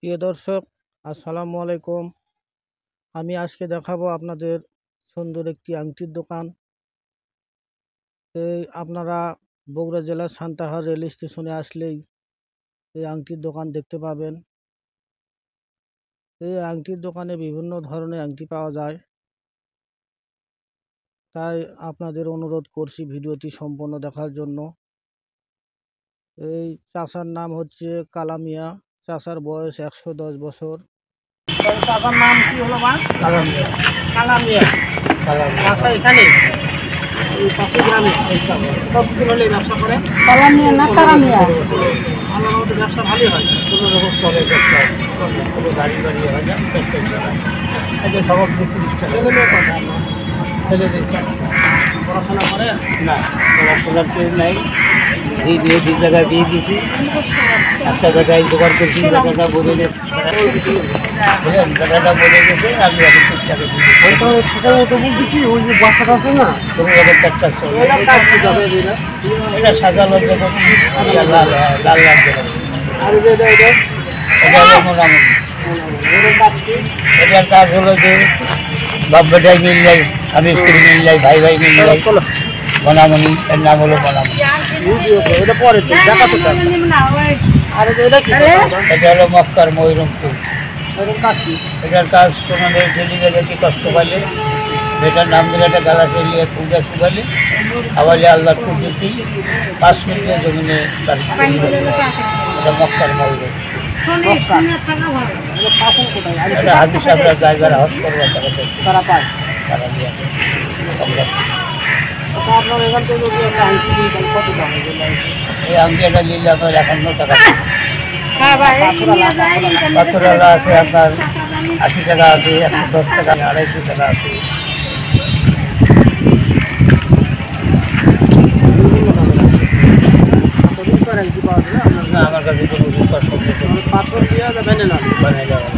প্রিয় দর্শক, আসসালামু আলাইকুম। আমি আজকে দেখাবো আপনাদের সুন্দর একটি আংটির দোকান। আপনারা বগুড়া জেলার সান্তাহার রেল স্টেশনে আসলেই এই আংটির দোকান দেখতে পাবেন। এই আংটির দোকানে বিভিন্ন ধরনের আংটি পাওয়া যায়, তাই আপনাদের অনুরোধ করছি ভিডিওটি সম্পূর্ণ দেখার জন্য। এই চাচার নাম হচ্ছে কালামিয়া। চাচার বয়স 110 বছর। চাচার নাম কি হলো মা? কালামিয়া। কালামিয়া। চাচা এখানে এই পাশের গ্রামে কতদিন হলে ব্যবসা করে? কালামিয়া না কালামিয়া। আমার মতো ব্যবসা ভালোই হয়, কোনো রকম চলে ব্যবসা, কোনো গাড়ি বাড়ি হয় না, চেষ্টাই চালায়। এদের সব ছেলেমেয়ে কথা আমার ছেলেদের পড়াশোনা করে না, পড়াশোনার কেউ নাই। এই বিয়ে দুই জায়গায় বিয়ে দিয়েছি, একটা জায়গায় জোগাড় করছি, জায়গাটা বলে জায়গাটা বলে গেছে। আমি এখন ঠিকঠাক সেখানে তো বলছি কি ওই যে বাসাটা আছে না, কোনো জায়গায় চারটা এটা সাজালো যখন লাল লাল লাগবে। আর এটা হলো মোটামুটি এটার কাজ হলো যে বাপ বেটাই মিল যায়, স্বামী স্ত্রী মিল যায়, ভাই ভাই মিল যায়। বনামণি, এর নাম হলো বনামণি। এটা পরে তো দেখা তো আর এটা হলো মক্কার ময়ূরমপুর। কাজ কি? এটার কাজ তোমাদের ডেলিভারি কষ্ট পাইলে এটার নাম দিলে একটা গালা চলিয়ে পূজা শুকালে আওয়াজে আল্লাহর কুদরতি 5 মিনিটের জমিনে এটা মক্কার ময়ূরম। এটা হাজির সাহেবরা জায়গার হজ করবার তারা পায়, তারা দিয়ে আপনার এখান থেকে কত দাম? এই আংটিটা নিলে আপনার 51 টাকা। পাথরওয়ালা আছে আপনার 80 টাকা আছে, 110 টাকা, 250 টাকা আছে। আমার কাছে কোনো পাথর দিয়ে বানাই যাবে।